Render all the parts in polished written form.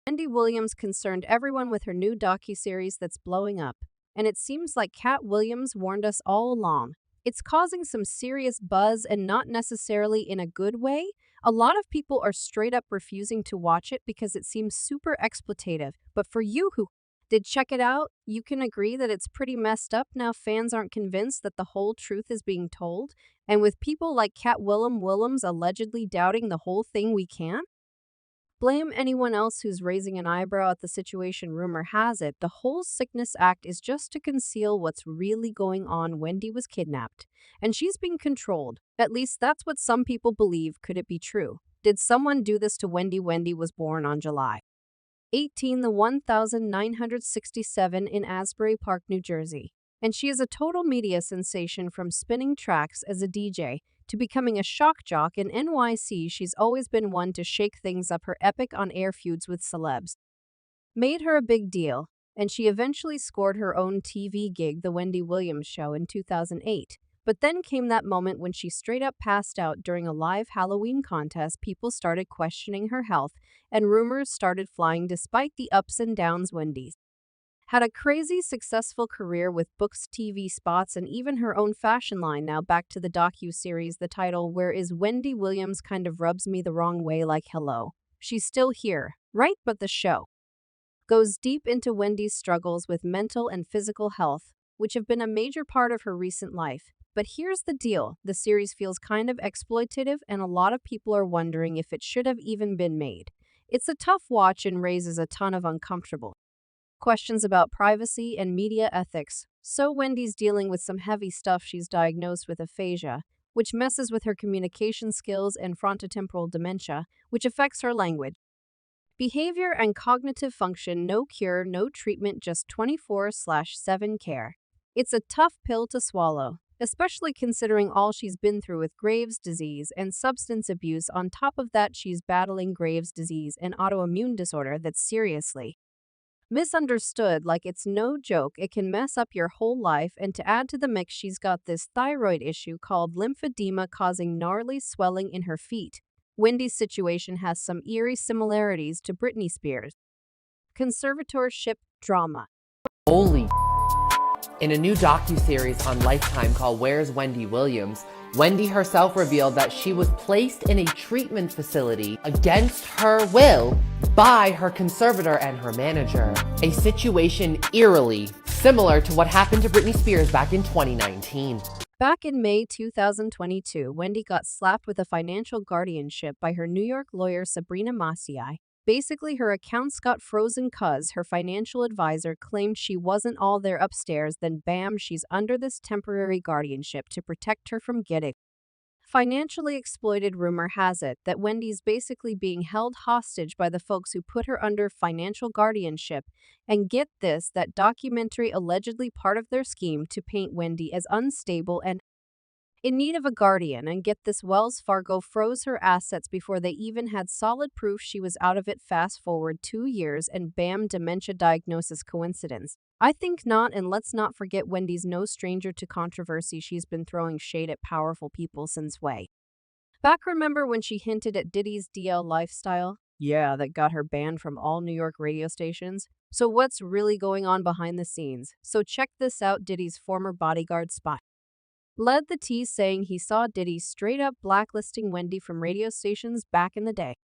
Wendy Williams concerned everyone with her new docuseries that's blowing up, and it seems like Katt Williams warned us all along. It's causing some serious buzz and not necessarily in a good way. A lot of people are straight up refusing to watch it because it seems super exploitative. But for you who did check it out, you can agree that it's pretty messed up now fans aren't convinced that the whole truth is being told. And with people like Katt Williams allegedly doubting the whole thing, we can't blame anyone else who's raising an eyebrow at the situation. Rumor has it, the whole sickness act is just to conceal what's really going on. Wendy was kidnapped, and she's being controlled. At least that's what some people believe. Could it be true? Did someone do this to Wendy? Wendy was born on July 18, 1967 in Asbury Park, New Jersey. And she is a total media sensation, from spinning tracks as a DJ to becoming a shock jock in NYC. She's always been one to shake things up. Her epic on-air feuds with celebs made her a big deal, and she eventually scored her own TV gig, The Wendy Williams Show, in 2008. But then came that moment when she straight up passed out during a live Halloween contest. People started questioning her health, and rumors started flying. Despite the ups and downs, Wendy had a crazy successful career with books, TV spots, and even her own fashion line. Now back to the docu-series. The title, Where is Wendy Williams, kind of rubs me the wrong way. Like, hello, she's still here, right? But the show goes deep into Wendy's struggles with mental and physical health, which have been a major part of her recent life. But here's the deal, the series feels kind of exploitative, and a lot of people are wondering if it should have even been made. It's a tough watch and raises a ton of uncomfortable questions about privacy and media ethics. So Wendy's dealing with some heavy stuff. She's diagnosed with aphasia, which messes with her communication skills, and frontotemporal dementia, which affects her language, behavior, and cognitive function. No cure, no treatment, just 24/7 care. It's a tough pill to swallow, especially considering all she's been through with Graves' disease and substance abuse. On top of that, she's battling Graves' disease, an autoimmune disorder that's seriously misunderstood. Like, it's no joke. It can mess up your whole life. And to add to the mix, she's got this thyroid issue called lymphedema, causing gnarly swelling in her feet. Wendy's situation has some eerie similarities to Britney Spears' conservatorship drama. Holy In a new docuseries on Lifetime called Where's Wendy Williams, Wendy herself revealed that she was placed in a treatment facility against her will by her conservator and her manager. A situation eerily similar to what happened to Britney Spears back in 2019. Back in May 2022, Wendy got slapped with a financial guardianship by her New York lawyer Sabrina Maciai. Basically, her accounts got frozen cause her financial advisor claimed she wasn't all there upstairs. Then bam, she's under this temporary guardianship to protect her from getting financially exploited. Rumor has it that Wendy's basically being held hostage by the folks who put her under financial guardianship. And get this, that documentary allegedly part of their scheme to paint Wendy as unstable and in need of a guardian. And get this, Wells Fargo froze her assets before they even had solid proof she was out of it. Fast forward 2 years and bam, dementia diagnosis. Coincidence? I think not. And let's not forget, Wendy's no stranger to controversy. She's been throwing shade at powerful people since way back. Remember when she hinted at Diddy's DL lifestyle? Yeah, that got her banned from all New York radio stations. So what's really going on behind the scenes? So check this out. Diddy's former bodyguard spot led the tea, saying he saw Diddy straight up blacklisting Wendy from radio stations back in the day.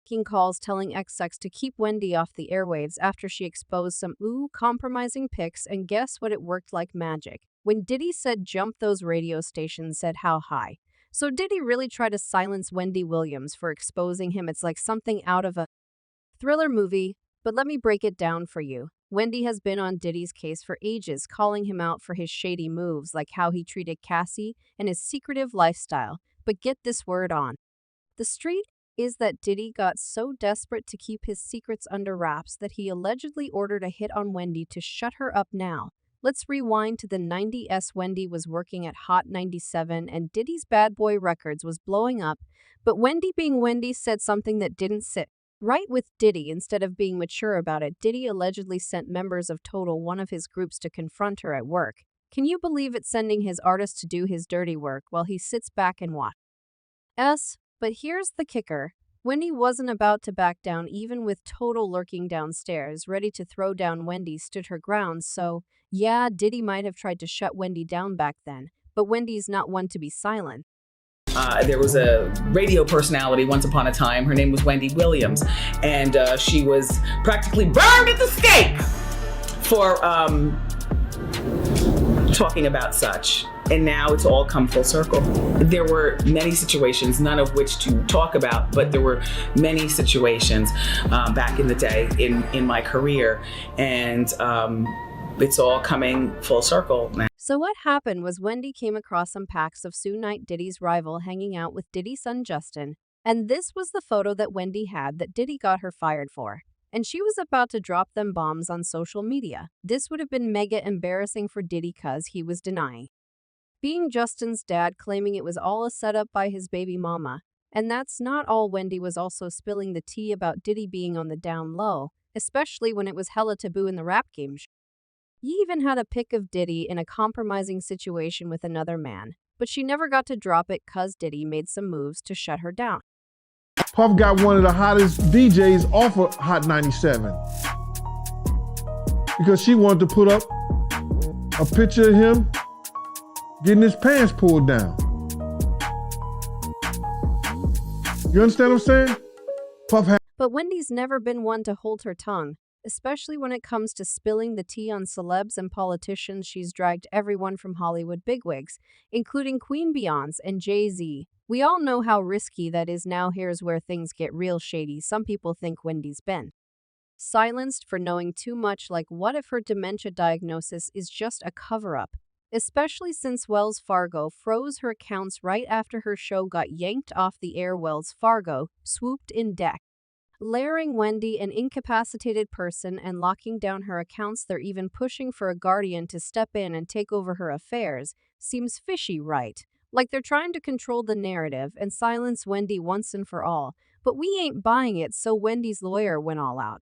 Making calls telling XX to keep Wendy off the airwaves after she exposed some compromising pics, and guess what? It worked like magic. When Diddy said jump, those radio stations said how high. So Diddy really tried to silence Wendy Williams for exposing him. It's like something out of a thriller movie. but let me break it down for you. Wendy has been on Diddy's case for ages, calling him out for his shady moves like how he treated Cassie and his secretive lifestyle. But get this word on the street is that Diddy got so desperate to keep his secrets under wraps that he allegedly ordered a hit on Wendy to shut her up now. Let's rewind to the 90s. Wendy was working at Hot 97 and Diddy's Bad Boy Records was blowing up, but Wendy being Wendy said something that didn't sit right with Diddy. Instead of being mature about it, Diddy allegedly sent members of Total, one of his groups, to confront her at work. Can you believe it, sending his artist to do his dirty work while he sits back and watches? But here's the kicker. Wendy wasn't about to back down. Even with Total lurking downstairs, ready to throw down, Wendy stood her ground. So, yeah, Diddy might have tried to shut Wendy down back then, but Wendy's not one to be silent. There was a radio personality once upon a time. Her name was Wendy Williams, and she was practically burned at the stake for talking about such. And now it's all come full circle. There were many situations, none of which to talk about, but there were many situations back in the day in my career, and it's all coming full circle now. So what happened was Wendy came across some packs of Sue Knight, Diddy's rival, hanging out with Diddy's son Justin, and this was the photo that Wendy had that Diddy got her fired for. And she was about to drop them bombs on social media. This would have been mega embarrassing for Diddy cause he was denying being Justin's dad, claiming it was all a setup by his baby mama. And that's not all. Wendy was also spilling the tea about Diddy being on the down low, especially when it was hella taboo in the rap game. He even had a pic of Diddy in a compromising situation with another man, but she never got to drop it cause Diddy made some moves to shut her down. Puff got one of the hottest DJs off of Hot 97 because she wanted to put up a picture of him getting his pants pulled down. You understand what I'm saying? But Wendy's never been one to hold her tongue, especially when it comes to spilling the tea on celebs and politicians. She's dragged everyone from Hollywood bigwigs, including Queen Beyoncé and Jay-Z. We all know how risky that is. Now here's where things get real shady. Some people think Wendy's been silenced for knowing too much. Like, what if her dementia diagnosis is just a cover-up? Especially since Wells Fargo froze her accounts right after her show got yanked off the air. Wells Fargo swooped in deck, layering Wendy an incapacitated person and locking down her accounts. They're even pushing for a guardian to step in and take over her affairs. Seems fishy, right? Like they're trying to control the narrative and silence Wendy once and for all. But we ain't buying it, so Wendy's lawyer went all out,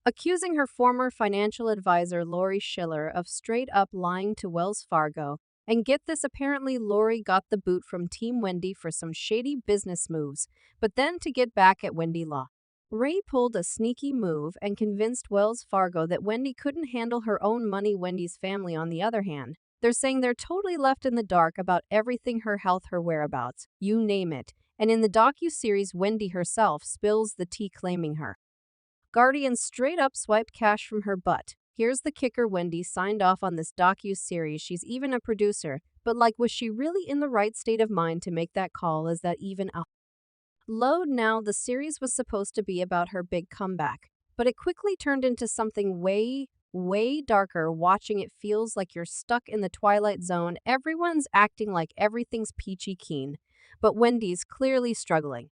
accusing her former financial advisor Lori Schiller of straight-up lying to Wells Fargo. And get this, apparently Lori got the boot from Team Wendy for some shady business moves. But then, to get back at Wendy Law, Ray pulled a sneaky move and convinced Wells Fargo that Wendy couldn't handle her own money. Wendy's family, on the other hand, they're saying they're totally left in the dark about everything: her health, her whereabouts, you name it. And in the docu-series, Wendy herself spills the tea, claiming her guardian straight up swiped cash from her butt. Here's the kicker: Wendy signed off on this docu-series. She's even a producer. But like, was she really in the right state of mind to make that call? Is that even a load? Now, the series was supposed to be about her big comeback, but it quickly turned into something way darker. Watching it feels like you're stuck in the Twilight Zone. Everyone's acting like everything's peachy keen, but Wendy's clearly struggling.